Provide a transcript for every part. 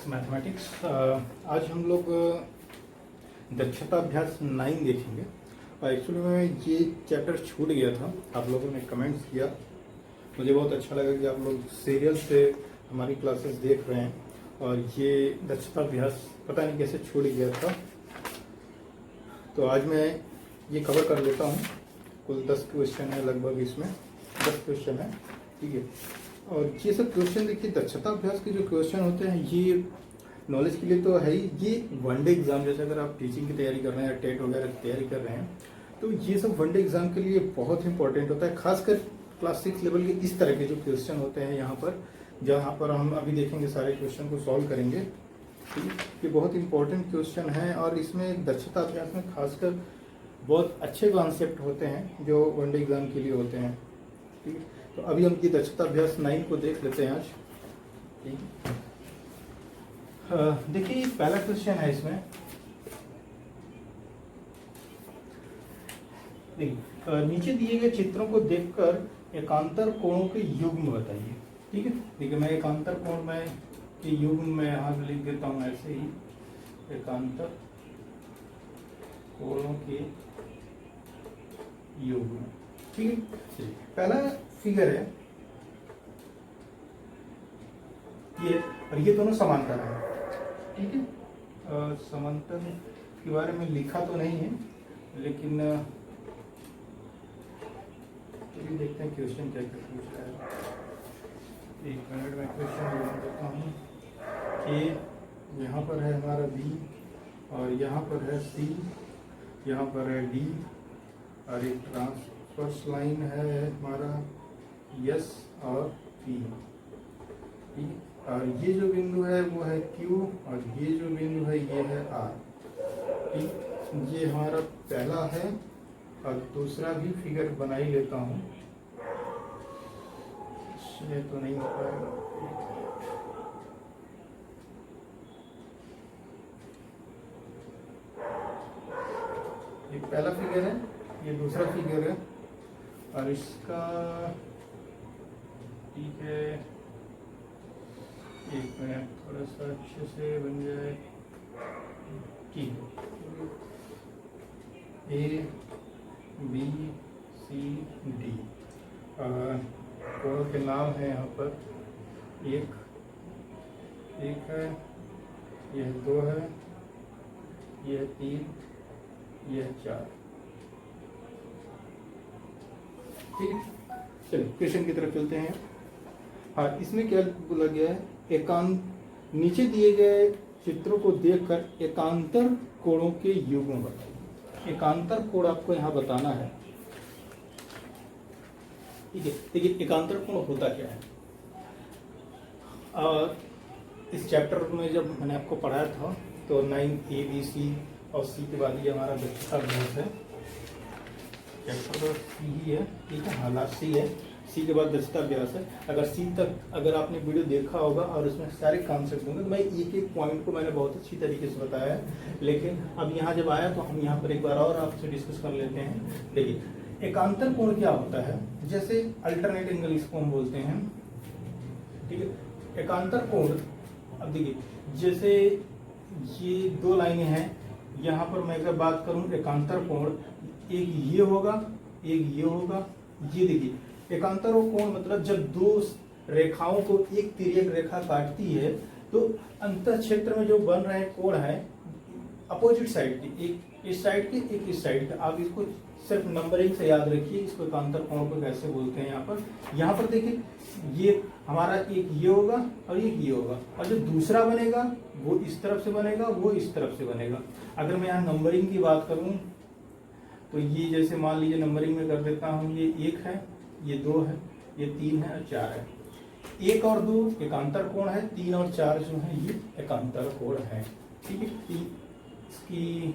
Class mathematics. आज हम लोग दक्षता अभ्यास 9 देखेंगे। और एक्चुअली में ये चैप्टर छूट गया था, आप लोगों ने कमेंट्स किया, मुझे बहुत अच्छा लगा कि आप लोग सीरियल से हमारी क्लासेस देख रहे हैं। और ये दक्षता अभ्यास पता नहीं कैसे छूट गया था, तो आज मैं ये कवर कर लेता हूँ। कुल 10 क्वेश्चन है, लगभग इसमें 10 क्वेश्चन है, ठीक है। और ये सब क्वेश्चन देखिए, दक्षता अभ्यास के जो क्वेश्चन होते हैं ये नॉलेज के लिए तो है ही। ये वनडे एग्जाम, जैसे अगर आप टीचिंग की तैयारी कर रहे हैं या टेट वगैरह की तैयारी कर रहे हैं, तो ये सब वनडे एग्जाम के लिए बहुत इंपॉर्टेंट होता है। खासकर क्लास 6 लेवल के इस तरह के जो क्वेश्चन होते हैं यहाँ पर, जहाँ पर हम अभी देखेंगे, सारे क्वेश्चन को सॉल्व करेंगे। ये बहुत इंपॉर्टेंट क्वेश्चन है और इसमें दक्षता अभ्यास में खासकर बहुत अच्छे कॉन्सेप्ट होते हैं जो वनडे एग्जाम के लिए होते हैं, ठीक है। तो अभी हम ये दक्षता अभ्यास 9 को देख लेते हैं आज, ठीक है। देखिए पहला क्वेश्चन है इसमें, देखिए नीचे दिए गए चित्रों को देखकर एकांतर कोणों के युग्म बताइए, ठीक है। देखिए मैं एकांतर कोण में के युग्म में यहाँ लिख देता हूँ ऐसे ही, एकांतर कोणों के युग्म, ठीक है। पहला फिगर है ये, और ये दोनों समांतर है, ठीक है। समांतर के बारे में लिखा तो नहीं है, लेकिन चलिए देखते हैं क्वेश्चन क्या क्या पूछ रहा है। एक मिनट में क्वेश्चन बोल देता हूँ कि यहाँ पर है हमारा बी, और यहाँ पर है सी, यहाँ पर है डी, और एक ट्रांसवर्स लाइन है हमारा यस और पी, ठीक है। और ये जो बिंदु है वो है क्यू, और ये जो बिंदु है ये है आर, ठीक। ये हमारा पहला है, और दूसरा भी फिगर बना ही लेता हूँ, ये तो नहीं हो पाएगा। ये पहला फिगर है, ये दूसरा फिगर है, और इसका ठीक है, एक मिनट थोड़ा सा अच्छे से बन जाए, ठीक है। ए बी सी डी कोणों के नाम है यहाँ पर, एक है, यह 2 है, यह 3, यह 4, ठीक है। चलिए क्वेश्चन की तरफ चलते हैं। हाँ, इसमें क्या बोला गया है, नीचे दिए गए चित्रों को देखकर एकांतर कोणों के युग्म बताइए। एकांतर कोण आपको यहाँ बताना है, ठीक है। देखिए एकांतर कोण होता क्या है, और इस चैप्टर में जब मैंने आपको पढ़ाया था तो 9 ए बी सी और सी के बाद ये हमारा दक्षता अभ्यास है, चैप्टर सी ही है, ठीक है। हाँ, लास्ट सी है, सी के बाद दक्षता अभ्यास है। अगर सी तक अगर आपने वीडियो देखा होगा और उसमें सारे कॉन्सेप्ट होंगे, तो मैं एक एक पॉइंट को मैंने बहुत अच्छी तरीके से बताया है। लेकिन अब यहाँ जब आया तो हम यहाँ पर एक बार और आपसे डिस्कस कर लेते हैं। देखिए एकांतर कोण क्या होता है, जैसे अल्टरनेट एंगल इसको हम बोलते हैं, ठीक है। एकांतर कोण, अब देखिए जैसे ये 2 लाइनें हैं, यहाँ पर मैं अगर बात करूँ एकांतर कोण, एक ये होगा, एक ये होगा। ये देखिए एकांतर कोण मतलब जब 2 रेखाओं को एक तिर्यक रेखा काटती है, तो अंतर क्षेत्र में जो बन रहे कोण है अपोजिट साइड के, एक इस साइड के, एक इस साइड के। आप इसको सिर्फ नंबरिंग से याद रखिए, इसको एकांतर कोण को कैसे बोलते हैं। यहाँ पर देखिए ये हमारा एक ये होगा और एक ये होगा, और जो दूसरा बनेगा वो इस तरफ से बनेगा, वो इस तरफ से बनेगा। अगर मैं यहाँ नंबरिंग की बात करूँ तो ये जैसे मान लीजिए नंबरिंग में कर देता हूँ, ये 1 है, ये 2 है, ये 3 है और 4 है। 1 और 2 एकांतर कोण है, 3 और 4 जो है ये एकांतर कोण है, ठीक है। इसकी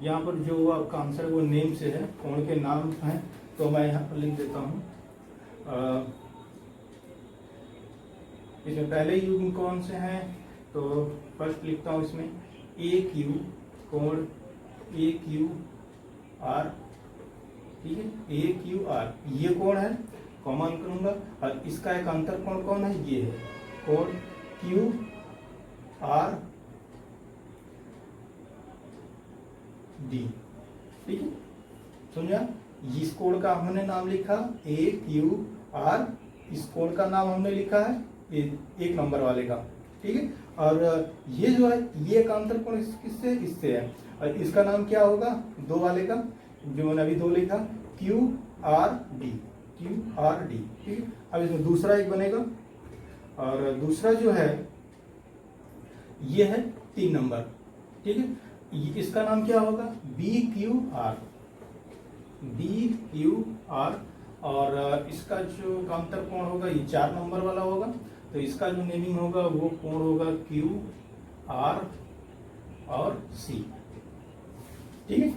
यहाँ पर जो आपका आंसर वो नेम से है, कोण के नाम हैं, तो मैं यहाँ पर लिख देता हूँ। इसमें पहले युग्म कौन से हैं, तो फर्स्ट लिखता हूँ इसमें ए क्यू कोण, ए क्यू आर, ठीक है। ए क्यू आर ये कोण है, कॉमन करूंगा, और इसका एक अंतर कोण कौन है, ये है कोण क्यू आर डी, ठीक है। समझा, इस कोण का हमने नाम लिखा ए क्यू आर, इस कोण का नाम हमने लिखा है एक नंबर वाले का, ठीक है। और ये जो है ये एक अंतर कोण किससे, इससे है, और इसका नाम क्या होगा, दो वाले का जो मैंने अभी दो लिखा, Q R D, Q R D, ठीक है। अब इसमें दूसरा एक बनेगा, और दूसरा जो है ये है 3 नंबर, ठीक है। इसका नाम क्या होगा, B Q R, B Q R, और इसका जो अंतर कोण होगा ये 4 नंबर वाला होगा, तो इसका जो नेमिंग होगा वो कोण होगा क्यू आर और सी, ठीक है।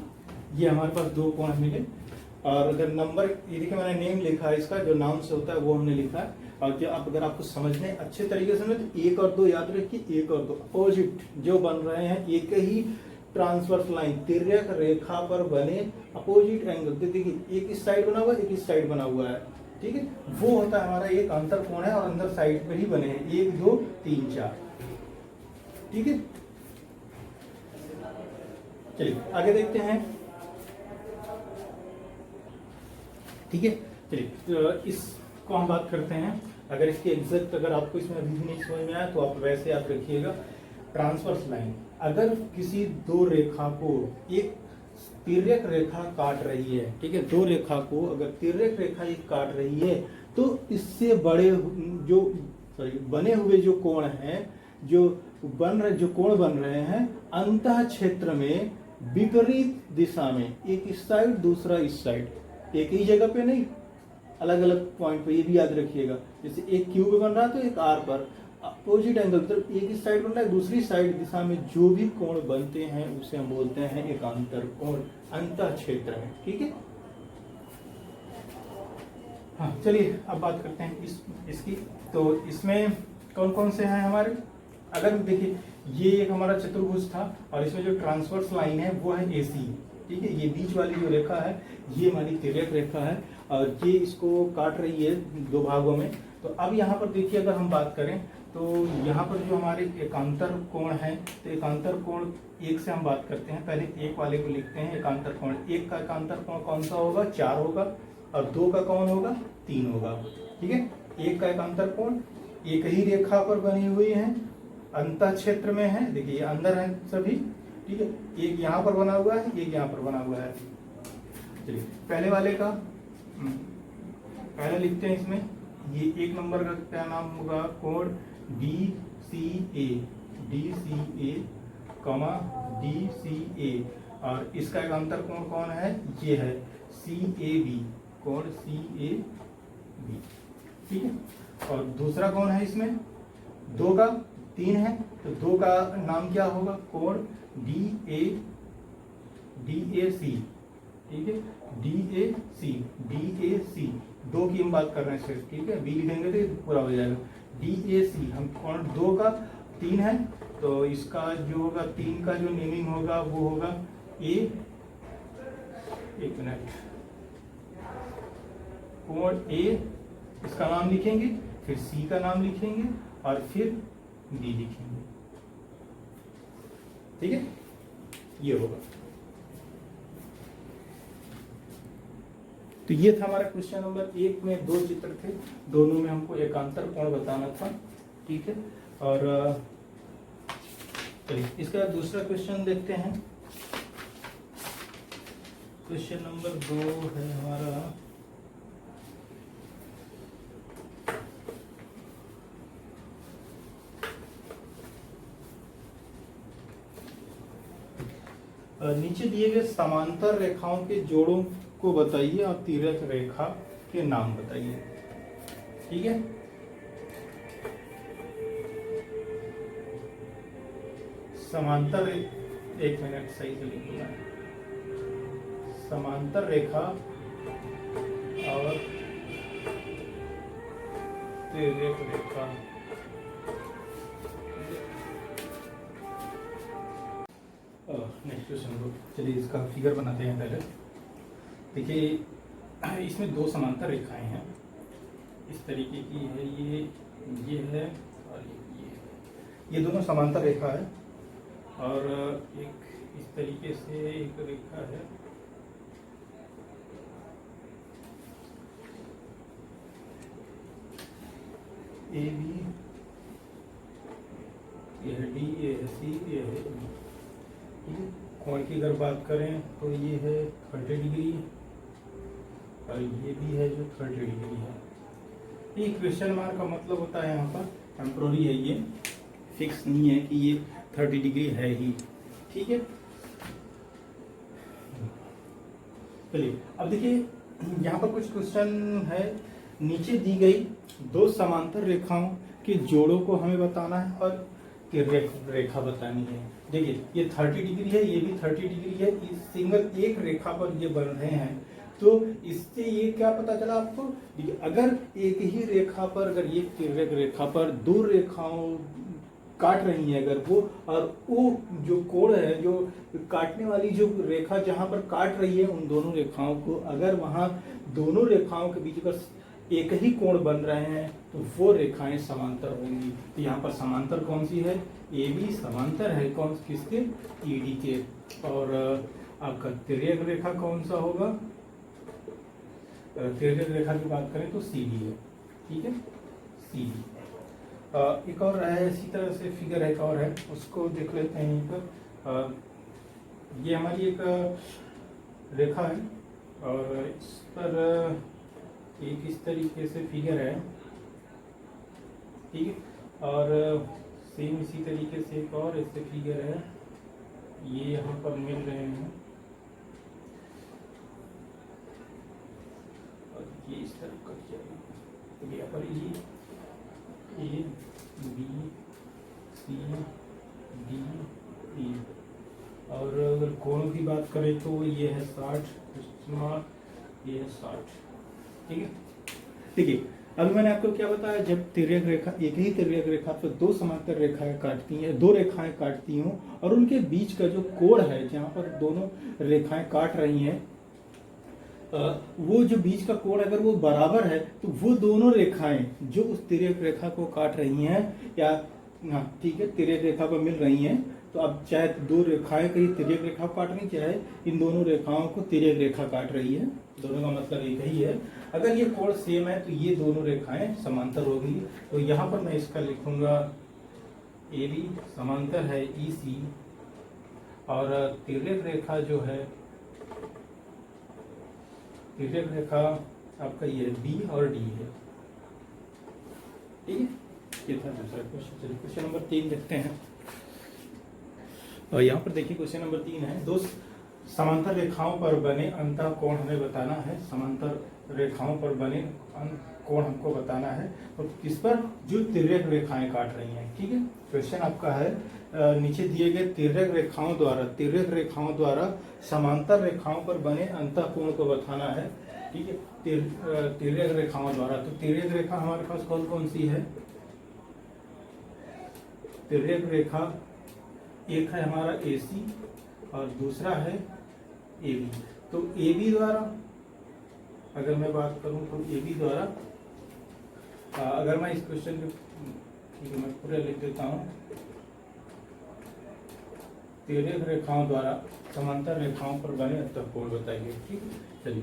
ये हमारे पास दो कोण मिले, और अगर नंबर ये देखिए मैंने नेम लिखा है, इसका जो नाम से होता है वो हमने लिखा है। और जो आप अगर आपको समझने अच्छे तरीके से तो 1 और 2 याद रखिए, 1 और 2 अपोजिट जो बन रहे हैं, एक ही ट्रांसवर्स लाइन तिर्यक रेखा पर बने अपोजिट एंगल, देखिए एक इस साइड बना हुआ है, एक इस साइड बना हुआ है, ठीक है। वो होता है हमारा एक अंतर कोण है, और अंदर साइड पे ही बने हैं 1 2 3 4, ठीक है। चलिए आगे देखते हैं, ठीक है। चलिए तो इसको हम बात करते हैं। अगर इसके एग्जैक्ट अगर आपको इसमें अभी भी नहीं समझ में आया तो आप वैसे याद रखिएगा, ट्रांसवर्स लाइन अगर किसी दो रेखा को एक तिर्यक रेखा काट रही है, ठीक है, दो रेखा को अगर तिर्यक रेखा एक काट रही है, तो इससे बड़े जो बने हुए जो कोण हैं, जो कोण बन रहे हैं अंतः क्षेत्र में विपरीत दिशा में, एक इस साइड दूसरा इस साइड, एक ही जगह पे नहीं, अलग अलग पॉइंट पे, ये भी याद रखिएगा। जैसे एक क्यू पे बन रहा है तो एक आर पर अपोजिट एंगल, तो एक इस साइड बन रहा है दूसरी साइड दिशा में जो भी कोण बनते हैं उसे हम बोलते हैं एकांतर कोण अंतः क्षेत्र में, ठीक है। हाँ चलिए अब बात करते हैं इसकी। तो इसमें कौन कौन से हैं हमारे, अगर देखिए ये एक हमारा चतुर्भुज था, और इसमें जो ट्रांसवर्स लाइन है वो है AC, ठीक है। ये बीच वाली जो रेखा है ये हमारी तिर्यक रेखा है, और ये इसको काट रही है दो भागों में। तो अब यहाँ पर देखिए अगर हम बात करें तो यहाँ पर जो हमारे एकांतर कोण है, तो एकांतर कोण एक से हम बात करते हैं, पहले एक वाले को लिखते हैं। एकांतर कोण एक का एकांतर कोण कौन सा होगा, 4 होगा, और 2 का कौन होगा, 3 होगा, ठीक है। एक का एकांतर कोण एक ही रेखा पर बनी हुई है, अंतः क्षेत्र में है, देखिए ये अंदर है सभी, ठीक है। एक यहाँ पर बना हुआ है, एक यहाँ पर बना हुआ है। चलिए पहले वाले का पहले लिखते हैं, इसमें ये एक नंबर का क्या नाम होगा, कोण DCA, DCA, DCA, और इसका एक अंतर कोण कौन है, ये है CAB, कोण CAB, ठीक है। और दूसरा कौन है इसमें 2 का 3 है, तो 2 का नाम क्या होगा, कोण DAC, ठीक है, DAC, 2 की हम बात कर रहे हैं सिर्फ, ठीक है। बी लिखेंगे तो पूरा हो जाएगा। DAC हम कोण 2 का 3 है, तो इसका जो होगा 3 का जो नेमिंग होगा वो होगा A, एक मिनट, कोण A इसका नाम लिखेंगे, फिर C का नाम लिखेंगे, और फिर D लिखेंगे, ठीक है। ये होगा। तो ये था हमारा क्वेश्चन नंबर 1 में 2 चित्र थे, दोनों में हमको एकांतर कोण बताना था, ठीक है। और चलिए इसका दूसरा क्वेश्चन देखते हैं। क्वेश्चन नंबर 2 है हमारा, नीचे दिए गए समांतर रेखाओं के जोड़ों को बताइए और तिर्यक रेखा के नाम बताइए, ठीक है। समांतर, एक मिनट सही से लिखूंगा, समांतर रेखा और तिर्यक रेखा, नेक्स्ट क्वेश्चन। चलिए इसका फिगर बनाते हैं पहले। देखिए इसमें 2 समांतर रेखाएं हैं, इस तरीके की है, ये है और ये है। ये दोनों समांतर रेखा है और एक इस तरीके से एक रेखा है, ए बी, ये है डी, ये है सी, ये है ई। कोण की अगर बात करें तो ये है 30 डिग्री और ये भी है जो 30 डिग्री है। ये क्वेश्चन मार्क का मतलब होता है यहाँ पर टेम्पोररी है, ये फिक्स नहीं है कि ये 30 डिग्री है ही, ठीक है। चलिए अब देखिए यहाँ पर कुछ क्वेश्चन है, नीचे दी गई दो समांतर रेखाओं के जोड़ों को हमें बताना है और रेखा बतानी है। देखिए ये 30 डिग्री है, ये भी 30 डिग्री है, इस सिंगल एक रेखा पर ये बन रहे हैं, तो इससे ये क्या पता चला आपको, देखिए अगर एक ही रेखा पर, अगर ये तिर्यक रेखा पर दो रेखाओं काट रही है अगर वो, और वो जो कोण है, जो काटने वाली जो रेखा जहां पर काट रही है, उन दोनों रेखाओं को अगर वहां दोनों रेखाओं के बीच अगर एक ही कोण बन रहे हैं तो वो रेखाएं समांतर होंगी। तो यहाँ पर समांतर कौन सी है, ए बी समांतर है कौन किसके, ईडी के। और आपका तिर्यक रेखा कौन सा होगा, तिर्यक रेखा की बात करें तो सी डी है, ठीक है, सी डी। एक और है इसी तरह से फिगर एक और है, उसको देख लेते हैं यहीं पर। ये हमारी एक रेखा है और इस पर एक इस तरीके से फिगर है, ठीक है, और सेम इसी तरीके से एक और ऐसे फिगर है, ये यहाँ पर मिल रहे हैं और ये इस तरफ कट जाएगा। तो यहाँ पर A B C D E, और अगर कोणों की बात करें तो ये है 60, ये है 60, ठीक है। देखिए अभी मैंने आपको क्या बताया, जब तिर्यक रेखा, एक ही तिर्यक रेखा पर दो समांतर रेखाएं काटती हैं, दो रेखाएं काटती हूँ और उनके बीच का जो कोण है जहाँ पर दोनों रेखाएं काट रही हैं, वो जो बीच का कोण अगर वो बराबर है तो वो दोनों रेखाएं जो उस तिर्यक रेखा को काट रही हैं, या हाँ ठीक है तिर्यक रेखा पर मिल रही हैं, तो अब चाहे दो रेखाएं कहीं तिर्यक रेखा काट रही, चाहे इन दोनों रेखाओं को तिर्यक रेखा काट रही है, दोनों का मतलब एक ही है। अगर ये कोण सेम है तो ये दोनों रेखाएं समांतर होगी। तो यहाँ पर मैं इसका लिखूंगा ए बी समांतर है ई सी, और तिर्यक रेखा जो है, तिर्यक रेखा आपका ये बी और डी है, ठीक है। ये था दूसरा क्वेश्चन। चलिए क्वेश्चन नंबर 3 देखते हैं। और यहाँ पर देखिए क्वेश्चन नंबर 3 है, दो समांतर रेखाओं पर बने अंतः कोण हमें बताना है। समांतर रेखाओं पर बने कोण हमको बताना है, तो किस पर, जो तिर्यक रेखाएं काट रही हैं, ठीक है। क्वेश्चन आपका है नीचे दिए गए तिर्यक रेखाओं द्वारा समांतर रेखाओं पर बने अंतः कोण को बताना है, ठीक है। तिर्यक रेखाओं द्वारा, तो तिर्यक रेखा हमारे पास कौन कौन सी है, तिर्यक रेखा एक है हमारा AC और दूसरा है AB। तो AB द्वारा अगर मैं बात करूं तो AB द्वारा, अगर मैं इस क्वेश्चन को, ठीक है मैं पूरा लिख देता हूं, तिर्यक रेखाओं द्वारा समांतर रेखाओं पर बने अंतः कोण बताइए, ठीक है। चलिए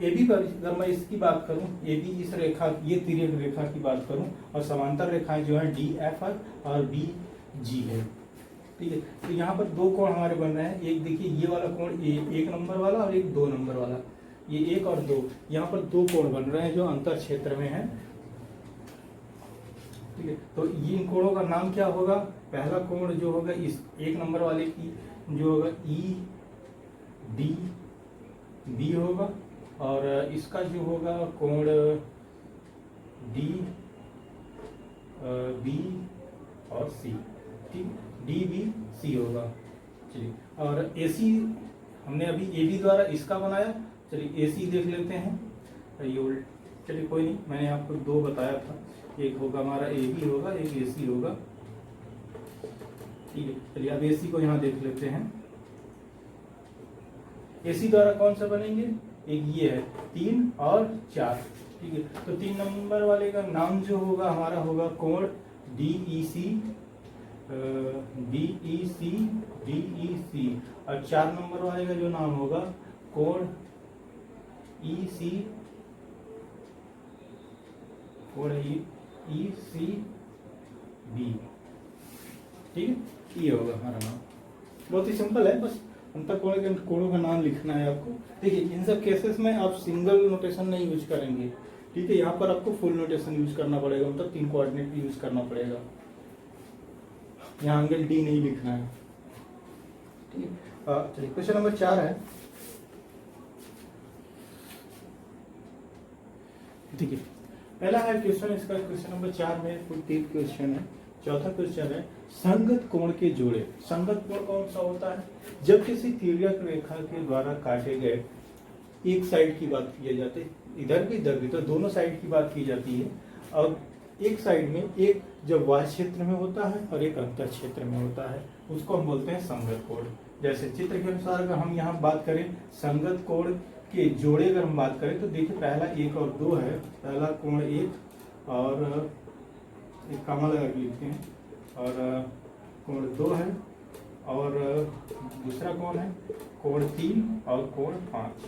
AB पर अगर मैं इसकी बात करूं, AB इस रेखा, ये तिर्यक रेखा की बात करूं, और समांतर रेखाएं जो है DF और BG है, ठीक है। तो यहाँ पर दो कोण हमारे बन रहे हैं, एक देखिए ये वाला कोण, एक नंबर वाला और एक 2 नंबर वाला, ये 1 और 2, यहाँ पर दो कोण बन रहे हैं जो अंतर क्षेत्र में है, ठीक है। तो ये इन कोणों का नाम क्या होगा, पहला कोण जो होगा इस 1 नंबर वाले की जो होगा EDB होगा, और इसका जो होगा कोण DB और C, ठीक, DBC होगा। चलिए, और AC हमने अभी AB द्वारा इसका बनाया, चलिए AC देख लेते हैं, ये उल्ट, चलिए कोई नहीं, मैंने आपको 2 बताया था, एक होगा हमारा AB होगा, एक AC होगा, ठीक है। चलिए अब AC को यहाँ देख लेते हैं, AC द्वारा कौन सा बनेंगे, एक ये है 3 और 4, ठीक है। तो 3 नंबर वाले का नाम जो होगा हमारा होगा कोण DEC, DEC DEC, और 4 नंबर वाले का जो नाम होगा कोण EC, कोण ECB। ठीक है, ये होगा हमारा नाम। बहुत ही सिंपल है, बस अंतर कोणों का नाम लिखना है आपको। देखिए इन सब केसेस में आप सिंगल नोटेशन नहीं यूज करेंगे, ठीक है, यहाँ पर आपको फुल नोटेशन यूज करना पड़ेगा, मतलब 3 कोऑर्डिनेट भी यूज करना पड़ेगा। यहाँ एंगल डी नहीं लिखना है, ठीक है। चलिए क्वेश्चन नंबर 4 है। देखिए पहला है क्वेश्चन, इसका क्वेश्चन नंबर 4 में कुल 3 क्वेश्चन है। चौथा क्वेश्चन है संगत कोण के जोड़े। संगत कोण कौन सा होता है? जब किसी तिर्यक रेखा के द्वारा काटे गए एक साइड की बात की जाती है, इधर भी तो दोनों साइड की बात की जाती है। और एक साइड में एक जब वाह्य क्षेत्र में होता है और एक अंतर क्षेत्र में होता है, उसको हम बोलते हैं संगत कोण। जैसे चित्र के अनुसार अगर हम यहाँ बात करें संगत कोण के जोड़े अगर हम बात करें तो देखिए पहला 1 और 2 है। पहला कोण 1 और एक कॉमा लगा के लिखते हैं, और कोण 2 है, और दूसरा कोण है कोण 3 और कोण 5।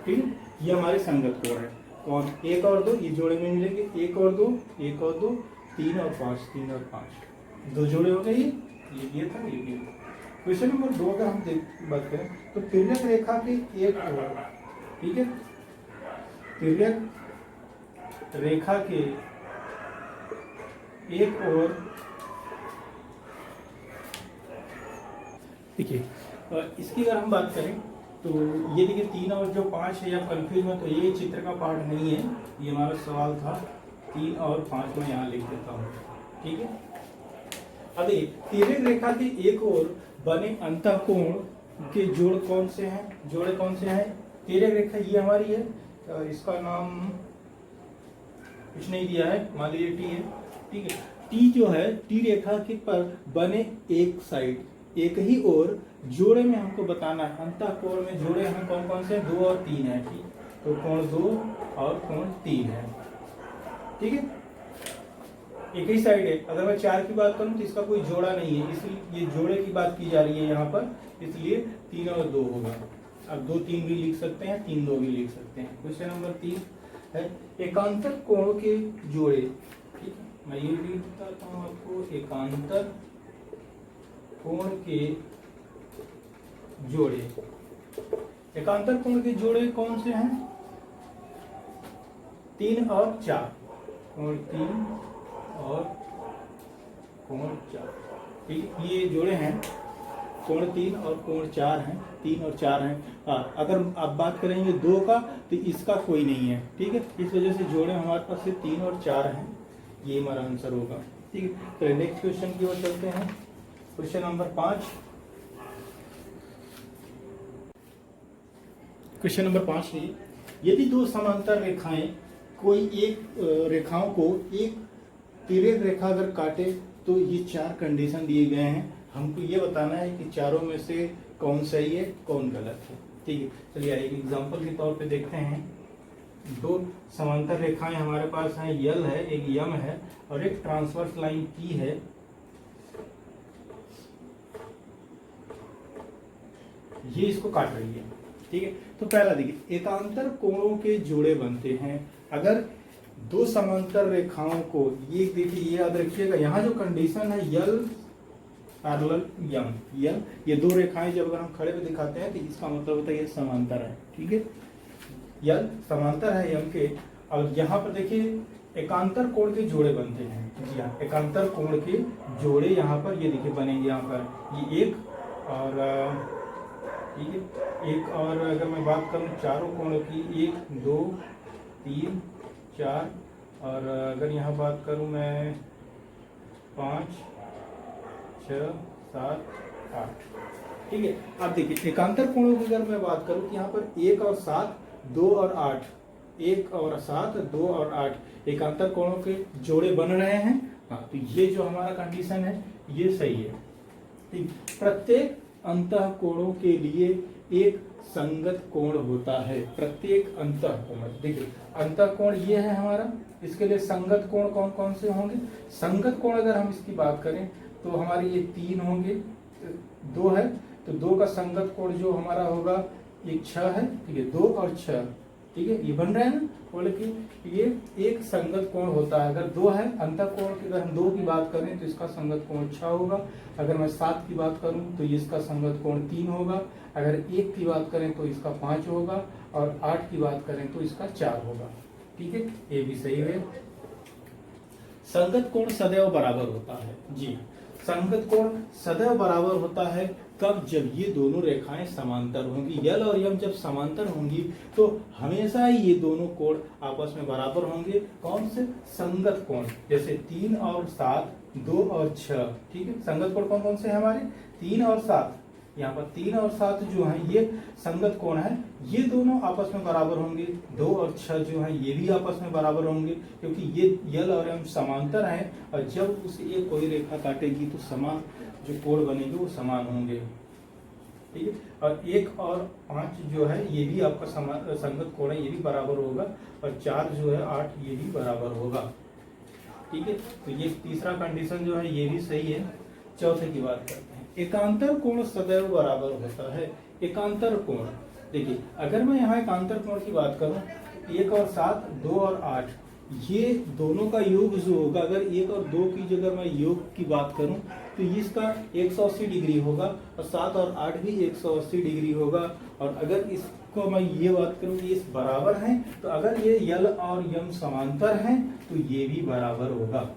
ठीक है, ये हमारे संगत कोण है। कोण 1 और 2 ये जोड़े में मिलेंगे, 1 और 2 1 और 2 3 और 5 3 और 5, 2 जोड़े हो गए। ये था ये भी। क्वेश्चन नंबर 2 अगर हम बात करें तो तिर्यक रेखा की एक ओर, ठीक है, तिर्यक रेखा के एक ओर, देखिए इसकी अगर हम बात करें तो ये देखिए 3 और जो 5 है, या कंफ्यूज में तो ये चित्र का पार्ट नहीं है, ये हमारा सवाल था। 3 और 5 में यहाँ लिख देता हूँ, ठीक है। अब देखिए तिर्यक रेखा की एक ओर बने अंतःकोण के जोड़ कौन से हैं? जोड़े कौन से हैं? तिर्यक रेखा ये हमारी है, इसका नाम कुछ नहीं दिया है, मान लीजिए टी है, ठीक है। टी जो है, टी रेखा के पर बने एक साइड, एक ही ओर जोड़े में हमको बताना है। अंतःकोण में जोड़े हमें कौन कौन से? 2 और 3 है, ठीक। तो कोण 2 और कोण 3 है, ठीक है। एक ही साइड है। अगर मैं 4 की बात करूं तो इसका कोई जोड़ा नहीं है, इसलिए ये जोड़े की बात की जा रही है यहाँ पर, इसलिए 3 और 2 होगा। अब 2 3 भी लिख सकते हैं, 3 2 भी लिख सकते हैं। क्वेश्चन नंबर 3 है एकांतर कोणों के जोड़े, ठीक है। मैं ये भी बताता हूँ आपको, एकांतर कोण के जोड़े। एकांतर कोण के जोड़े कौन से हैं? 3 और 4, कोण 3 और कोण 4, ठीक, ये जोड़े हैं। कोण 3 और कोण 4 हैं, 3 और 4 हैं। हाँ, अगर आप बात करेंगे 2 का तो इसका कोई नहीं है, ठीक है। इस वजह से जोड़े हमारे पास से 3 और 4 हैं, ये हमारा आंसर होगा, ठीक है। तो नेक्स्ट क्वेश्चन की ओर चलते हैं। Question number 5। क्वेश्चन नंबर 5 है, यदि 2 समांतर रेखाएं कोई एक रेखाओं को एक तिर्यक रेखा अगर काटे तो ये 4 कंडीशन दिए गए हैं। हमको ये बताना है कि चारों में से कौन सही है कौन गलत है, ठीक है। चलिए एक एग्जांपल के तौर पे देखते हैं। 2 समांतर रेखाएं हमारे पास हैं, यल है, एक यम है, और एक ट्रांसवर्स लाइन पी है। ये इसको काट रही है, ठीक है। तो पहला देखिए एकांतर कोणों के जोड़े बनते हैं अगर 2 समांतर रेखाओं को, ये देखिए ये याद रखिएगा, यहाँ जो कंडीशन है यल पैरेलल यम, यल, ये 2 रेखाएं जब अगर हम खड़े पे दिखाते हैं तो इसका मतलब होता है ये समांतर है, ठीक है। यल समांतर है यम के, और यहाँ पर देखिए एकांतर कोण के जोड़े बनते हैं। जी हाँ, एकांतर कोण के जोड़े यहाँ पर ये देखिए बनेंगे, यहाँ पर ये एक और, ठीक है, एक और अगर मैं बात करूँ चारों कोणों की, 1 2 3 4, और अगर यहाँ बात करूँ मैं 5 6 7 8, ठीक है। अब देखिए एकांतर कोणों की अगर मैं बात करूँ तो यहाँ पर 1 और 7 2 और 8, 1 और 7 2 और 8 एकांतर कोणों के जोड़े बन रहे हैं। हाँ, तो ये जो हमारा कंडीशन है ये सही है, ठीक। प्रत्येक अंतः कोणों के लिए एक संगत कोण होता है। प्रत्येक अंतः कोण, देखिए अंतः कोण ये है हमारा, इसके लिए संगत कोण कौन कौन से होंगे? संगत कोण अगर हम इसकी बात करें तो हमारी ये 3 होंगे, 2 है तो 2 का संगत कोण जो हमारा होगा ये 6 है, ठीक है, 2 और 6, ठीक है, ये बन रहा है ना। बोले कि ये एक संगत कोण होता है, अगर 2 है अंतः कोण की, अगर हम 2 की बात करें तो इसका संगत कोण 6 होगा, अगर मैं 7 की बात करूं तो इसका संगत कोण 3 होगा, अगर 1 की बात करें तो इसका 5 होगा, और 8 की बात करें तो इसका 4 होगा, ठीक है, ये भी सही है। संगत कोण सदैव बराबर होता है, जी संगत कोण सदैव बराबर होता है कब, जब ये दोनों रेखाएं समांतर होंगी, यल और यम जब समांतर होंगी तो हमेशा ही ये दोनों कोण आपस में बराबर होंगे। कौन से? संगत कोण, जैसे 3 और 7, 2 और 6, ठीक है। संगत कोण कौन कौन से हैं हमारे? 3 और 7, यहाँ पर 3 और 7 जो है ये संगत कोण है, ये दोनों आपस में बराबर होंगे। 2 और 6 जो है ये भी आपस में बराबर होंगे, क्योंकि ये यल और यम समांतर हैं, और जब उसे एक कोई रेखा काटेगी तो समान जो कोण बनेंगे वो समान होंगे, ठीक है। और 1 और 5 जो है ये भी आपका संगत कोण है, ये भी बराबर होगा, और 4 जो है 8 ये भी बराबर होगा, ठीक है। तो ये तीसरा कंडीशन जो है ये भी सही है। चौथे की बात करते हैं, एकांतर कोण सदैव बराबर होता है। एकांतर कोण, देखिए अगर मैं यहाँ एकांतर कोण की बात करूं, 1 और 7, 2 और 8, ये दोनों का योग जो होगा, अगर 1 और 2 की जगह मैं योग की बात करूं तो इसका 180 डिग्री होगा, और 7 और 8 भी 180 डिग्री होगा। और अगर इसको मैं ये बात करूं कि इस बराबर हैं, तो अगर ये यल और यम समांतर हैं तो ये भी बराबर होगा,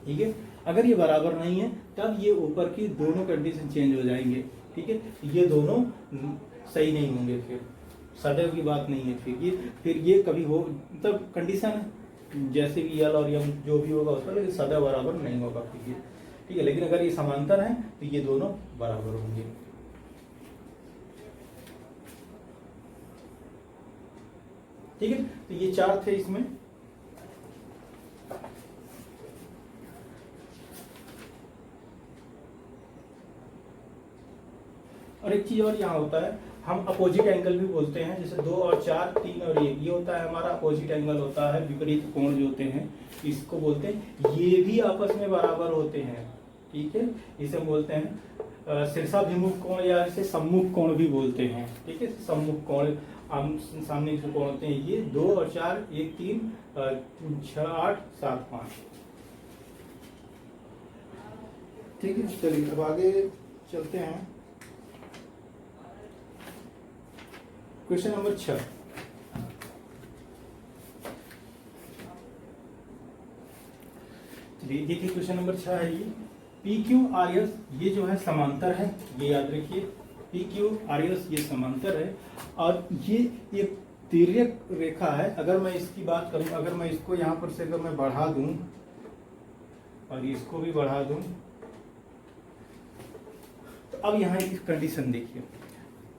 ठीक है। अगर ये बराबर नहीं है तब ये ऊपर की दोनों कंडीशन चेंज हो जाएंगे, ठीक है। ये दोनों सही नहीं होंगे, फिर सदैव की बात नहीं है, फिर ये कभी हो, मतलब कंडीशन है जैसे भी यल और यम जो भी होगा उसका, लेकिन सदैव बराबर नहीं होगा फिर ये, ठीक है। लेकिन अगर ये समांतर है तो ये दोनों बराबर होंगे, ठीक है। तो ये 4 थे इसमें। और एक चीज और यहाँ होता है, हम अपोजिट एंगल भी बोलते हैं, जैसे 2 और 4, 3 और 1, ये होता है हमारा अपोजिट एंगल होता है, विपरीत कोण जो होते हैं इसको बोलते हैं, ये भी आपस में बराबर होते हैं, ठीक है। इसे हम बोलते हैं शीर्षाभिमुख कोण, या इसे सम्मुख कोण भी बोलते हैं, ठीक है। सम्मुख कोण सामने जो कोण होते हैं ये 2 और 4, 1, 3, 6, 8, 7, 5, ठीक है। चलिए अब आगे चलते हैं। क्वेश्चन नंबर 6, देखिए क्वेश्चन नंबर 6 है ये, पी क्यू आर एस ये जो है समांतर है, ये याद रखिए, पी क्यू आर एस ये समांतर है, और ये एक तिर्यक रेखा है। अगर मैं इसकी बात करूं, अगर मैं इसको यहाँ पर से अगर मैं बढ़ा दूं और इसको भी बढ़ा दूं, तो अब यहाँ एक कंडीशन देखिए,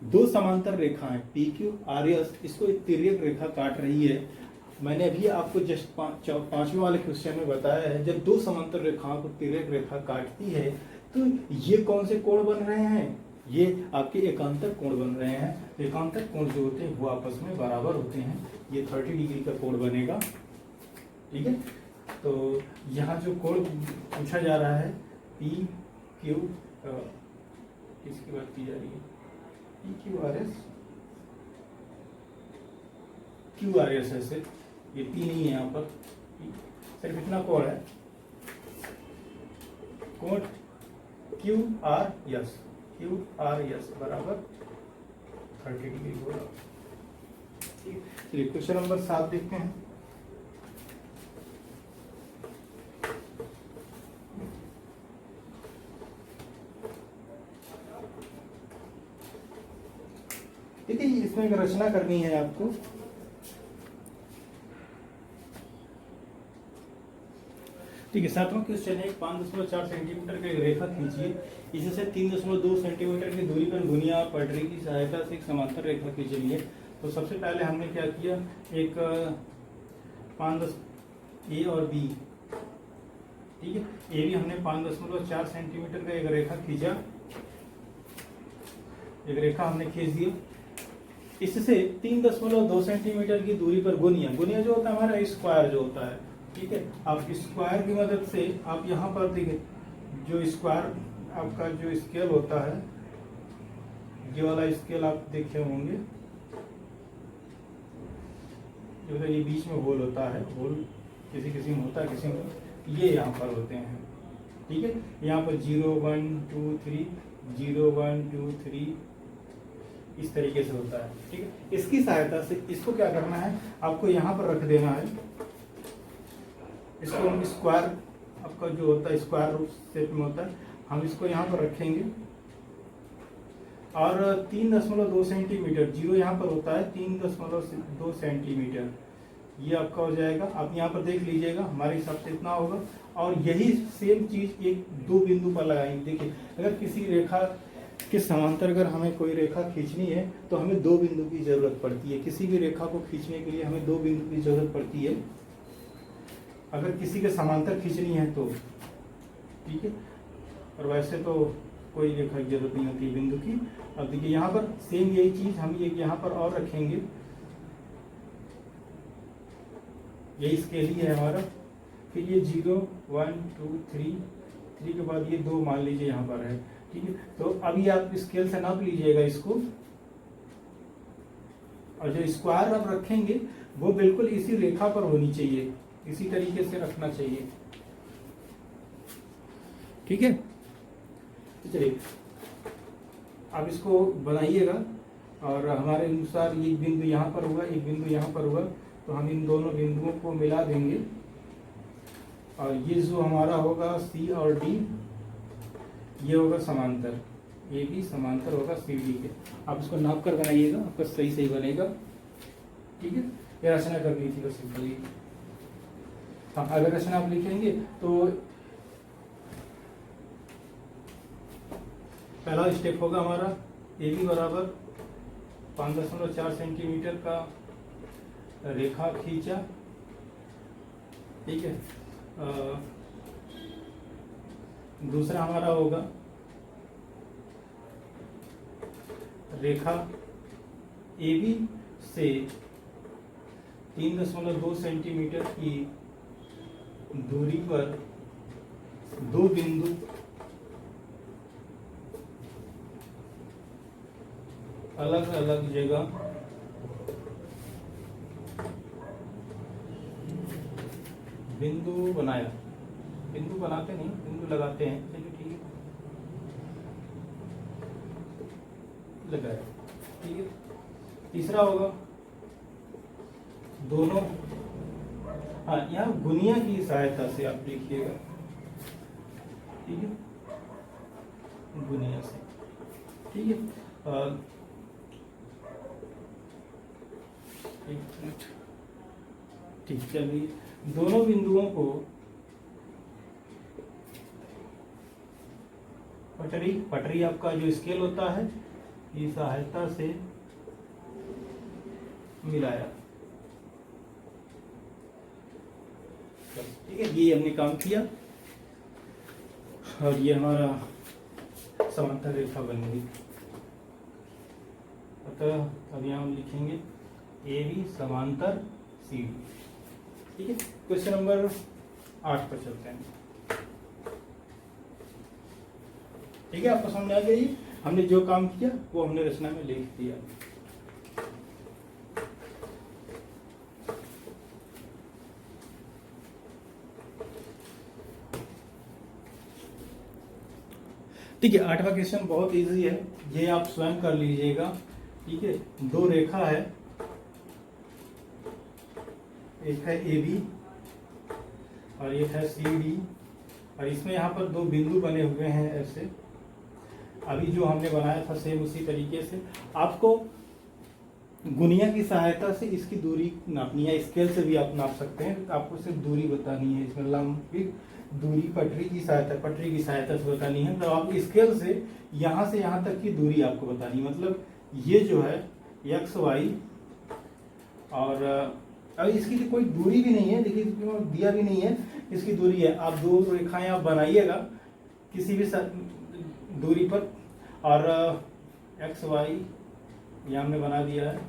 2 समांतर रेखाएं पी क्यू आर एस, इसको एक तिर्यक रेखा काट रही है। मैंने अभी आपको जस्ट 5वें वाले क्वेश्चन में बताया है, जब 2 समांतर रेखाओं को तिर्यक रेखा काटती है तो ये कौन से कोण बन रहे हैं? ये आपके एकांतर कोण बन रहे हैं। एकांतर कोण जो होते हैं वो आपस में बराबर होते हैं। ये 30 डिग्री का कोण बनेगा, ठीक है। तो यहाँ जो कोण पूछा जा रहा है पी क्यू, किसकी बात की जा रही है? P Q R S, Q R S है सिर्फ, ये पी नहीं है यहाँ पर, सिर्फ इतना कोण है, कोण Q R S, Q R S बराबर 30 डिग्री होगा, ठीक। चलिए क्वेश्चन नंबर 7 देखते हैं। देखिए इसमें एक रचना करनी है आपको। ठीक है, 7वां क्वेश्चन है, 5.4 सेंटीमीटर की रेखा खींचिए, इससे 3.2 सेंटीमीटर की दूरी पर घुनिया पटरी की सहायता से एक समांतर रेखा खींचेंगे। तो सबसे पहले हमने क्या किया, एक 5 ए और बी, ठीक है, ए भी हमने 5.4 सेंटीमीटर का एक रेखा खींचा, एक रेखा हमने खींच दिया। इससे 3.2 सेंटीमीटर की दूरी पर गुनिया, गुनिया जो होता है हमारा स्क्वायर जो होता है, ठीक है। आप स्क्वायर की मदद से आप यहाँ पर देखिए जो स्क्वायर आपका जो स्केल होता है, ये वाला स्केल आप देखे होंगे, जो ये बीच में होल होता है, होल किसी किसी में होता है, किसी में ये यहाँ पर होते हैं। ठीक है, यहाँ पर 0 1 2 3 0 1 2 3 इस तरीके से होता है। ठीक है, इसकी सहायता से इसको क्या करना है, आपको यहाँ पर रख देना है। इसको हम स्क्वायर आपका जो होता है स्क्वायर रूप शेप में होता है, हम इसको यहाँ पर रखेंगे और 3.2 सेंटीमीटर, 0 यहाँ पर होता है 3.2 सेंटीमीटर, ये आपका हो जाएगा। आप यहाँ पर देख लीजिएगा, हमारे हिसाब से इतना होगा। और यही सेम चीज एक दो बिंदु पर लगाएंगे। देखिए, अगर किसी रेखा के समांतर अगर हमें कोई रेखा खींचनी है तो हमें दो बिंदु की जरूरत पड़ती है। किसी भी रेखा को खींचने के लिए हमें दो बिंदु की जरूरत पड़ती है, अगर किसी के समांतर खींचनी है तो। ठीक है, और वैसे तो कोई रेखा की जरूरत नहीं होती बिंदु की। अब देखिए, यहाँ पर सेम यही चीज हम एक यहाँ पर और रखेंगे, यही स्केल ही है हमारा। फिर ये 0 1 2 3 के बाद ये 2 मान लीजिए यहाँ पर है। ठीक है, तो अभी आप स्केल से नाप लीजिएगा इसको, और जो स्क्वायर आप रखेंगे वो बिल्कुल इसी रेखा पर होनी चाहिए, इसी तरीके से रखना चाहिए। ठीक है, तो चलिए आप इसको बनाइएगा, और हमारे अनुसार एक बिंदु यहाँ पर हुआ, एक बिंदु यहाँ पर हुआ, तो हम इन दोनों बिंदुओं को मिला देंगे, और ये जो हमारा होगा C और D, ये होगा समांतर, ये भी समांतर होगा CD के। आप इसको नाप कर बनाइएगा, आपका सही सही बनेगा। ठीक है, ये रचना करनी थी बस सिंपल ही। हाँ, अगर रचना आप लिखेंगे तो पहला स्टेप होगा हमारा AB बराबर 5.4 सेंटीमीटर का रेखा खींचा। ठीक है, दूसरा हमारा होगा रेखा AB से 3.2 सेंटीमीटर की दूरी पर दो बिंदु अलग अलग जगह बिंदु बनाया। बिंदु बनाते नहीं, बिंदु लगाते हैं। चलिए ठीक है, लगाया। ठीक है, तीसरा होगा दोनों, हाँ यहाँ गुनिया की सहायता से आप लिखिएगा। ठीक है, गुनिया से। ठीक है, एक मिनट। ठीक, चलिए दोनों बिंदुओं को पटरी आपका जो स्केल होता है की सहायता से मिलाया। ठीक है, ये हमने काम किया, और ये हमारा समांतर रेखा बन गई। अतः अब यहाँ हम लिखेंगे AB समांतर CD। ठीक है, क्वेश्चन नंबर 8 पर चलते हैं। ठीक है, आपको समझ आ गया? ये हमने जो काम किया वो हमने रचना में लिख दिया। ठीक है, 8वां क्वेश्चन बहुत इजी है, ये आप स्वयं कर लीजिएगा। ठीक है, दो रेखा है, एक है AB और एक है CD, और इसमें यहाँ पर दो बिंदु बने हुए हैं ऐसे। अभी जो हमने बनाया था सेम उसी तरीके से आपको गुनिया की सहायता से इसकी दूरी नापनी है। स्केल से भी आप नाप सकते हैं, आपको सिर्फ दूरी बतानी है। इसमें लंबी दूरी पटरी की सहायता से बतानी है। तो आप स्केल से यहाँ तक की दूरी आपको बतानी है। मतलब ये जो है x y, और अब इसकी कोई दूरी भी नहीं है, देखिए दिया भी नहीं है, इसकी दूरी है। आप दो रेखाएं आप बनाइएगा किसी भी दूरी पर, और x y यहाँ हमने बना दिया है,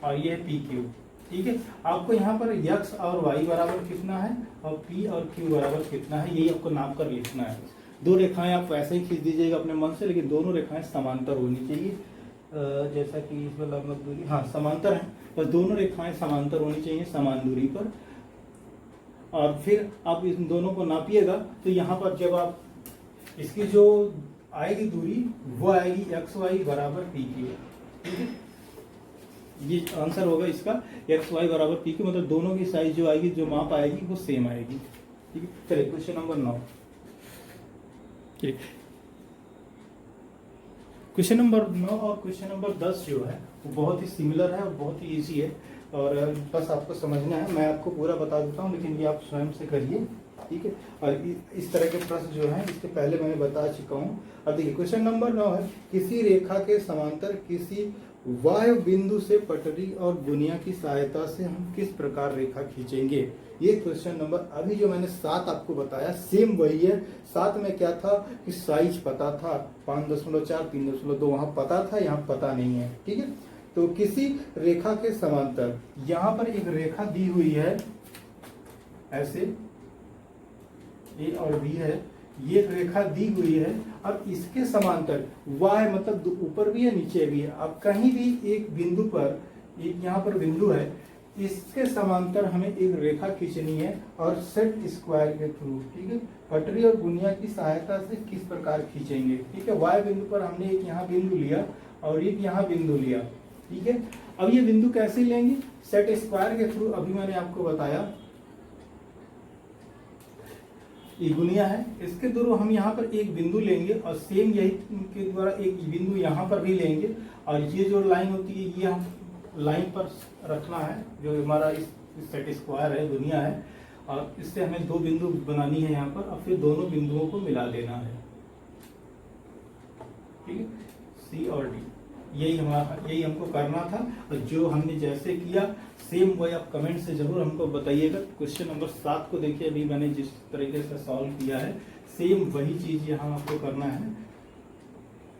और ये है PQ। ठीक है, आपको यहाँ पर x और y बराबर कितना है और p और q बराबर कितना है, यही आपको नाप कर लिखना है। दो रेखाएं आप वैसे ही खींच दीजिएगा अपने मन से, लेकिन दोनों रेखाएं समांतर होनी चाहिए। जैसा कि इसमें लगभग दूरी, हाँ समांतर है, बस दोनों रेखाएं समांतर होनी चाहिए समान दूरी पर। और फिर आप इन दोनों को नापिएगा तो यहाँ पर जब आप इसकी जो आएगी दूरी वो आएगी XY बराबर PQ, ठीक है। ये आंसर होगा इसका, XY बराबर PQ, मतलब दोनों की साइज जो आएगी, जो माप आएगी वो सेम आएगी, ठीक है। चलिए क्वेश्चन नंबर 9, क्वेश्चन नंबर 9 और क्वेश्चन नंबर 10 जो है वो बहुत ही सिमिलर है और बहुत ही इजी है, और बस आपको समझना है। मैं आपको पूरा बता देता हूँ, लेकिन ये आप स्वयं से करिए, ठीक है। और इस तरह के प्रश्न जो हैं इसके पहले मैंने बता चुका हूँ। अब देखिए क्वेश्चन नंबर 9 है, किसी रेखा के समांतर किसी वायु बिंदु से पटरी और गुनिया की सहायता से हम किस प्रकार रेखा खींचेंगे। ये क्वेश्चन नंबर, अभी जो मैंने 7 आपको बताया सेम वही है। 7 में क्या था कि साइज पता था 5.4 3.2, वहां पता था, यहाँ पता नहीं है, ठीक है। तो किसी रेखा के समांतर, यहाँ पर एक रेखा दी हुई है ऐसे, ए और बी है, ये रेखा दी हुई है। अब इसके समांतर y मतलब ऊपर भी है नीचे भी है, अब कहीं भी एक बिंदु पर, एक यहाँ पर बिंदु है, इसके समांतर हमें एक रेखा खींचनी है और सेट स्क्वायर के थ्रू, ठीक है। पटरी और गुनिया की सहायता से किस प्रकार खींचेंगे, ठीक है। y बिंदु पर हमने एक यहाँ बिंदु लिया और एक यहाँ बिंदु लिया, ठीक है। अब ये बिंदु कैसे लेंगे, सेट स्क्वायर के थ्रू। अभी मैंने आपको बताया ये गुनिया है, इसके थ्रू हम यहाँ पर एक बिंदु लेंगे और सेम यही के द्वारा एक बिंदु यहाँ पर भी लेंगे, और ये जो लाइन होती है ये हम लाइन पर रखना है, जो हमारा इस सेट स्क्वायर है, दुनिया है, और इससे हमें दो बिंदु बनानी है यहाँ पर, और फिर दोनों बिंदुओं को मिला देना है, ठीक है। सी और डी, यही हमको करना था, और जो हमने जैसे किया सेम वही आप कमेंट से जरूर हमको बताइएगा। क्वेश्चन नंबर 7 को देखिए, अभी मैंने जिस तरीके से सॉल्व किया है सेम वही चीज यहाँ आपको करना है।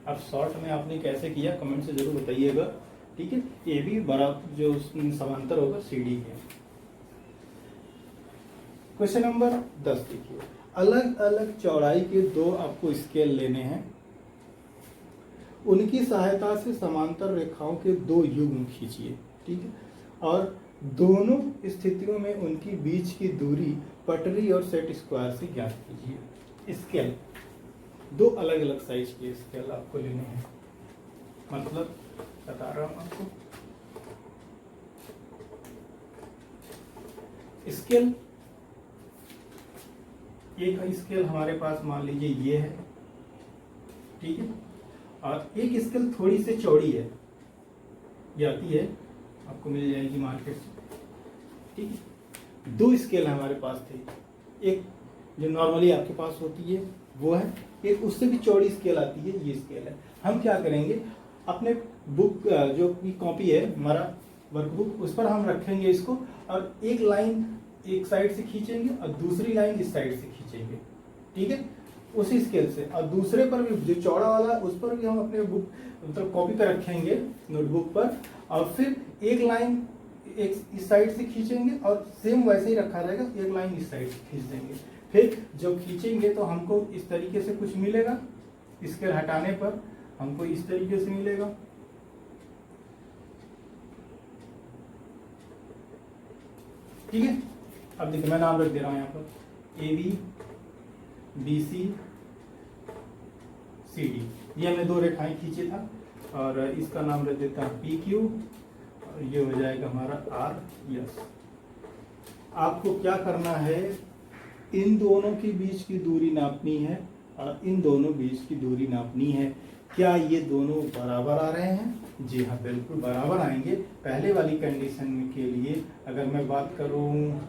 अब शॉर्ट में आपने कैसे किया कमेंट से जरूर बताइएगा, ठीक है। ये भी बराबर जो समांतर होगा CD के। क्वेश्चन नंबर 10 देखिए, अलग अलग चौड़ाई के दो आपको स्केल लेने हैं, उनकी सहायता से समांतर रेखाओं के दो युग्म खींचिए, ठीक है। और दोनों स्थितियों में उनकी बीच की दूरी पटरी और सेट स्क्वायर से ज्ञात कीजिए। स्केल, दो अलग अलग साइज के स्केल आपको लेने हैं, मतलब बता रहा हूं आपको। स्केल, एक स्केल हमारे पास मान लीजिए ये है, ठीक है, और एक स्केल थोड़ी सी चौड़ी है, ये आती है आपको मिल जाएगी मार्केट से, ठीक है। दो स्केल हमारे पास थे, एक जो नॉर्मली आपके पास होती है वो है, एक उससे भी चौड़ी स्केल आती है, ये स्केल है। हम क्या करेंगे, अपने बुक जो की कॉपी है हमारा वर्कबुक, उस पर हम रखेंगे इसको, और एक लाइन एक साइड से खींचेंगे और दूसरी लाइन इस साइड से खींचेंगे, ठीक है, उसी स्केल से। और दूसरे पर भी जो चौड़ा वाला है उस पर भी हम अपने बुक मतलब कॉपी पर रखेंगे नोटबुक पर, और फिर एक लाइन एक इस साइड से खींचेंगे और सेम वैसे ही रखा रहेगा, एक लाइन इस साइड से खींच देंगे। फिर जब खींचेंगे तो हमको इस तरीके से कुछ मिलेगा, स्केल हटाने पर हमको इस तरीके से मिलेगा, ठीक है। अब देखिए मैं नाम रख दे रहा हूं यहाँ पर AB BC CD, ये हमने दो रेखाएं खींचे था, और इसका नाम रख देता है PQ, और ये हो जाएगा हमारा RS। आपको क्या करना है, इन दोनों के बीच की दूरी नापनी है और इन दोनों बीच की दूरी नापनी है। क्या ये दोनों बराबर आ रहे हैं? जी हाँ, बिल्कुल बराबर आएंगे। पहले वाली कंडीशन के लिए अगर मैं बात करूं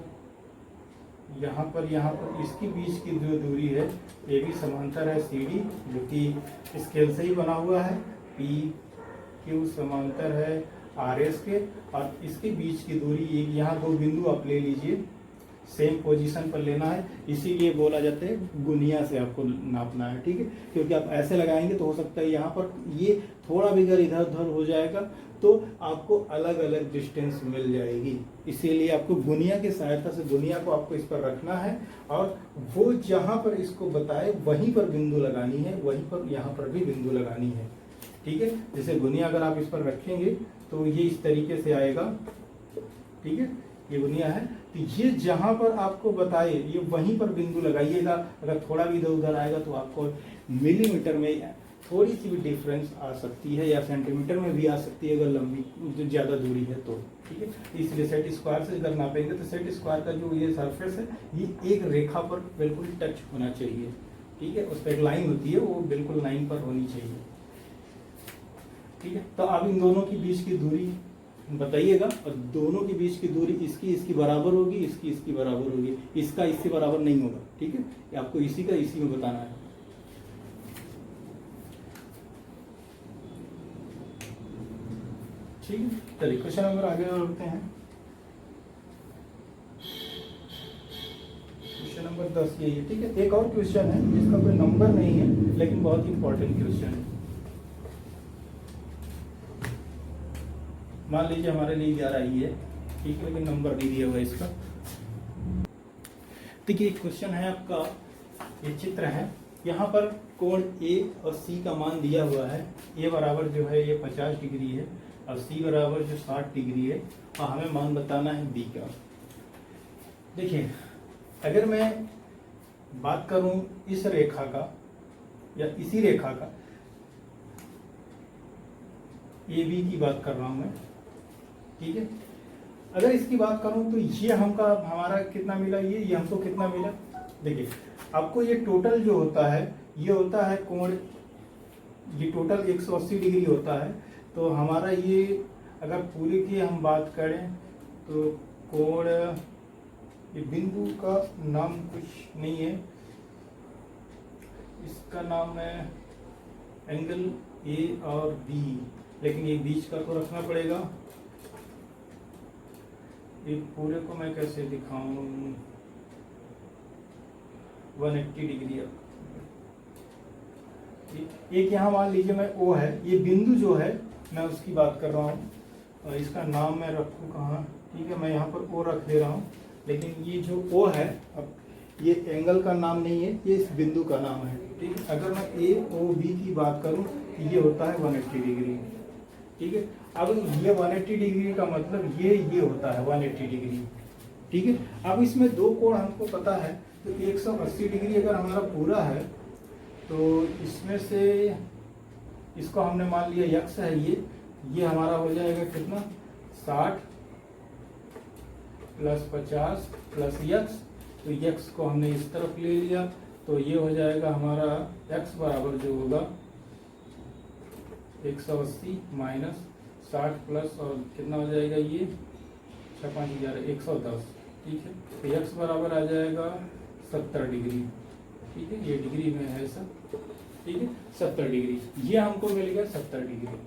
यहाँ पर इसकी बीच की जो दूरी है, ये भी समांतर है CD, जो कि स्केल से ही बना हुआ है, PQ समांतर है RS के, और इसके बीच की दूरी एक यहाँ दो बिंदु आप ले लीजिए, सेम पोजीशन पर लेना है, इसीलिए बोला जाता है गुनिया से आपको नापना है, ठीक है। क्योंकि आप ऐसे लगाएंगे तो हो सकता है यहाँ पर ये थोड़ा भी अगर इधर उधर हो जाएगा तो आपको अलग अलग डिस्टेंस मिल जाएगी, इसीलिए आपको गुनिया की सहायता से गुनिया को आपको इस पर रखना है और वो जहाँ पर इसको बताए वहीं पर बिंदु लगानी है, वहीं पर यहाँ पर भी बिंदु लगानी है, ठीक है। जैसे गुनिया अगर आप इस पर रखेंगे तो ये इस तरीके से आएगा, ठीक है, ये गुनिया है। तो ये जहां पर आपको बताए ये वहीं पर बिंदु लगाइएगा। अगर थोड़ा भी इधर उधर आएगा तो आपको मिलीमीटर में थोड़ी सी भी डिफरेंस आ सकती है या सेंटीमीटर में भी आ सकती है अगर लंबी ज़्यादा दूरी है तो, ठीक है। इसलिए सेट स्क्वायर से अगर नापेंगे तो सेट स्क्वायर का जो ये सरफेस है ये एक रेखा पर बिल्कुल टच होना चाहिए, ठीक है। उस पर एक लाइन होती है वो बिल्कुल लाइन पर होनी चाहिए, ठीक है। तो अब इन दोनों के बीच की दूरी बताइएगा और दोनों के बीच की दूरी इसकी बराबर होगी, इसकी बराबर होगी, इसका इससे बराबर नहीं होगा, ठीक है। ये आपको इसी का इसी में बताना है। ठीक है, चलिए क्वेश्चन नंबर आगे बढ़ते हैं। क्वेश्चन नंबर 10 ये, ठीक है। एक और क्वेश्चन है जिसका कोई नंबर नहीं है लेकिन बहुत इंपॉर्टेंट क्वेश्चन है। मान लीजिए हमारे लिए 11 ही है, ठीक है, लेकिन नंबर नहीं दिया हुआ है इसका। देखिए एक क्वेश्चन है आपका, ये चित्र है, यहाँ पर कोण ए और सी का मान दिया हुआ है। ए बराबर जो है ये 50 डिग्री है और सी बराबर जो 60 डिग्री है और हमें मान बताना है बी का। देखिए अगर मैं बात करूं इस रेखा का या इसी रेखा का, ए बी की बात कर रहा हूं मैं, ठीक है। अगर इसकी बात करूं तो ये हमारा कितना मिला, ये हमको कितना मिला। देखिए आपको ये टोटल जो होता है ये होता है कोण, ये टोटल 180 डिग्री होता है। तो हमारा ये अगर पूरे की हम बात करें तो कोण, ये बिंदु का नाम कुछ नहीं है, इसका नाम है एंगल ए और बी, लेकिन ये बीच का तो रखना पड़ेगा। ये पूरे को मैं कैसे दिखाऊं, 180 डिग्री। एक यहाँ मान लीजिए मैं ओ है, ये बिंदु जो है मैं उसकी बात कर रहा हूँ, इसका नाम मैं रखूँ कहाँ, ठीक है, मैं यहाँ पर ओ रख दे रहा हूँ। लेकिन ये जो ओ है, अब ये एंगल का नाम नहीं है, ये इस बिंदु का नाम है, ठीक है। अगर मैं ए ओ बी की बात करूँ तो ये होता है 180 डिग्री, ठीक है। अब ये 180 डिग्री का मतलब ये होता है 180 डिग्री, ठीक है। अब इसमें दो कोण हमको पता है, तो 180 डिग्री अगर हमारा पूरा है तो इसमें से इसको हमने मान लिया यक्स है, ये हमारा हो जाएगा कितना, 60 प्लस 50 प्लस यक्स। तो यक्स को हमने इस तरफ ले लिया तो ये हो जाएगा हमारा यक्स बराबर जो होगा 180 माइनस 60 प्लस और कितना हो जाएगा, ये 110, ठीक है। तो यक्स बराबर आ जाएगा 70 डिग्री, ठीक है, ये डिग्री में है सब, ठीक है, 70 डिग्री, ये हमको मिल गया 70 डिग्री।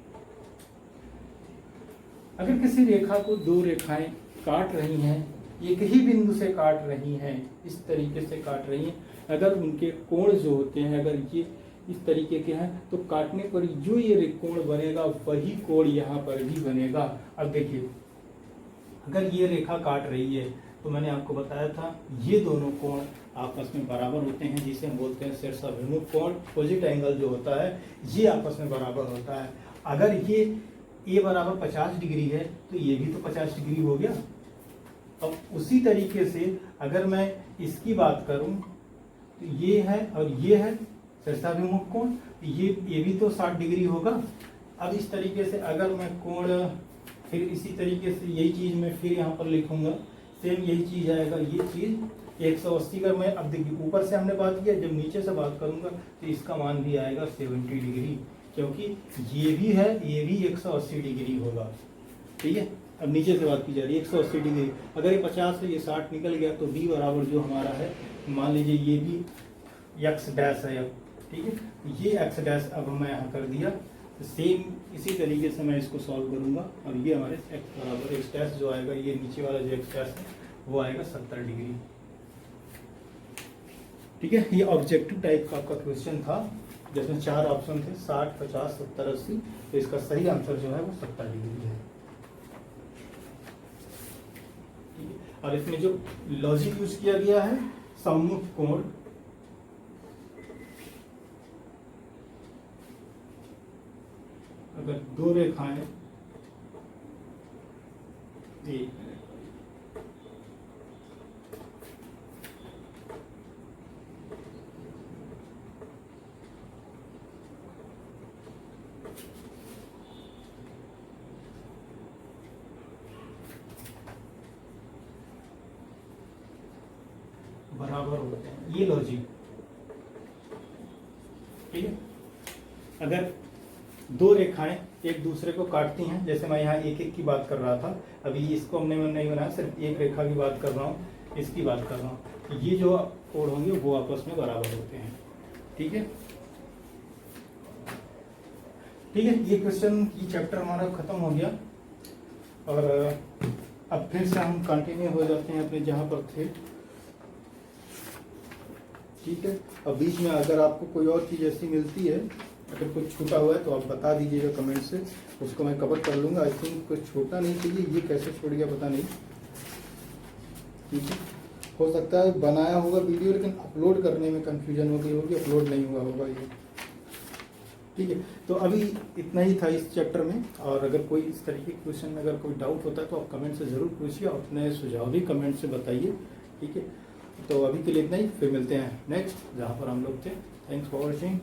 अगर किसी रेखा को दो रेखाएं काट रही हैं, एक ही बिंदु से काट रही हैं, इस तरीके से काट रही हैं, अगर उनके कोण जो होते हैं अगर ये इस तरीके के हैं तो काटने पर जो ये कोण बनेगा वही कोण यहाँ पर भी बनेगा। अब देखिए अगर ये रेखा काट रही है तो मैंने आपको बताया था ये दोनों कोण आपस में बराबर होते हैं, जिसे हम बोलते हैं शीर्षाभिमुख कोण। अपोजिट एंगल जो होता है ये आपस में बराबर होता है। अगर ये ए बराबर 50 डिग्री है तो ये भी तो 50 डिग्री हो गया। अब उसी तरीके से अगर मैं इसकी बात करूं तो ये है और ये है शीर्षाभिमुख कोण, ये भी तो 60 डिग्री होगा। अब इस तरीके से अगर मैं कोण फिर इसी तरीके से यही चीज मैं फिर यहाँ पर लिखूंगा, सेम यही चीज आएगा, ये चीज 180 का मैं, अब देखिए ऊपर से हमने बात किया, जब नीचे से बात करूंगा तो इसका मान भी आएगा 70 डिग्री, क्योंकि ये भी है, ये भी 180 डिग्री होगा, ठीक है। अब नीचे से बात की जा रही है 180 डिग्री, अगर ये 50 से ये 60 निकल गया तो बी बराबर जो हमारा है, मान लीजिए ये भी एक्स डैश है, अब ठीक है, ये एक्स डैश अब मैं यहाँ कर दिया। तो सेम इसी तरीके से मैं इसको सॉल्व करूंगा और ये हमारे एक्स बराबर एक्स डैश जो आएगा, ये नीचे वाला जो एक्स डैश है वो आएगा 70 डिग्री। ठीक है, ये ऑब्जेक्टिव टाइप का आपका क्वेश्चन था जिसमें 4 ऑप्शन थे, 60, 50, 70, 80। तो इसका सही आंसर जो है वो 70 डिग्री है। ठीक है, और इसमें जो लॉजिक यूज किया गया है, सम्मुख कोण, अगर 2 रेखाएं, एक बराबर होते हैं, ये लॉजिक। ठीक है, अगर 2 रेखाएं एक दूसरे को काटती हैं, जैसे मैं यहाँ एक एक की बात कर रहा था, अभी इसको हमने नहीं बनाया, सिर्फ एक रेखा की बात कर रहा हूँ, इसकी बात कर रहा हूँ, तो ये जो कोण होंगे वो आपस में बराबर होते हैं। ठीक है, ठीक है, ये क्वेश्चन, ये चैप्टर हमारा खत्म हो गया। और अब फिर से हम कंटिन्यू हो जाते हैं अपने जहाँ पर थे। ठीक है, अब बीच में अगर आपको कोई और चीज़ ऐसी मिलती है, अगर कुछ छूटा हुआ है तो आप बता दीजिएगा कमेंट से, उसको मैं कवर कर लूँगा। आई थिंक कुछ छूटा नहीं चाहिए, ये कैसे छूट गया पता नहीं। ठीक है, हो सकता है बनाया होगा वीडियो लेकिन अपलोड करने में कंफ्यूजन हो गई होगी, अपलोड नहीं हुआ होगा ये। ठीक है, तो अभी इतना ही था इस चैप्टर में। और अगर कोई इस तरीके के क्वेश्चन में अगर कोई डाउट होता है तो आप कमेंट से ज़रूर पूछिए और अपने सुझाव भी कमेंट से बताइए। ठीक है, तो अभी के लिए इतना ही, फिर मिलते हैं नेक्स्ट जहाँ पर हम लोग थे। Thanks for watching.